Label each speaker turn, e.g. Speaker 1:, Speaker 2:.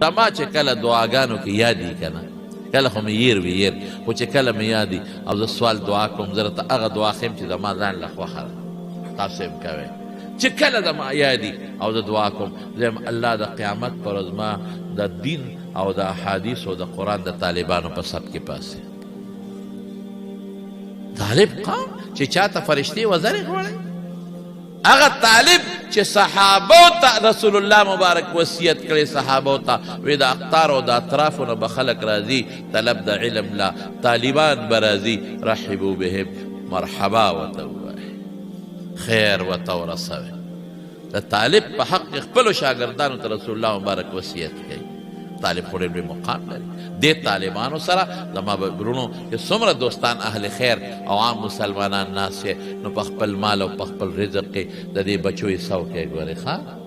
Speaker 1: زما چې کله دعاګانو کې یادي که نه کله خو مې يیر وي يیر خو چې کله مې یادي او زه سوال دعا کوم زه راته هغه دعا ښیم چې زما ځان له خوښه ده تاسو هم کوئ چې کله زما یادي او زه دعا کوم زه الله د قیامت پر ورځ ما د دین او د احادیث او د قرآن د طالبانو په صف کې پاسې طالب قوم چې چاته فرشتې وزرې غواړي هغه طالب چې صحابو ته رسول الله مبارک وصیت کړی صحابو ته وی د اقطار او د اطرافو نه به خلک راځي طلب د علم لا طالبان به راځي رحبو بهم مرحبا ورته ووایي خیر ورته ورسوئ د طالب په حق خپلو شاګردانو ته رسول الله مبارک وصیت کوي طالب خو ډېر لوی مقام لري دې طالبانو سره زما برونو چې څومره دوستان اهل خیر او عام مسلمانان ناست نو په خپل مال او په خپل رزق کې د دې بچو حصه وکړئ ګورئ ښه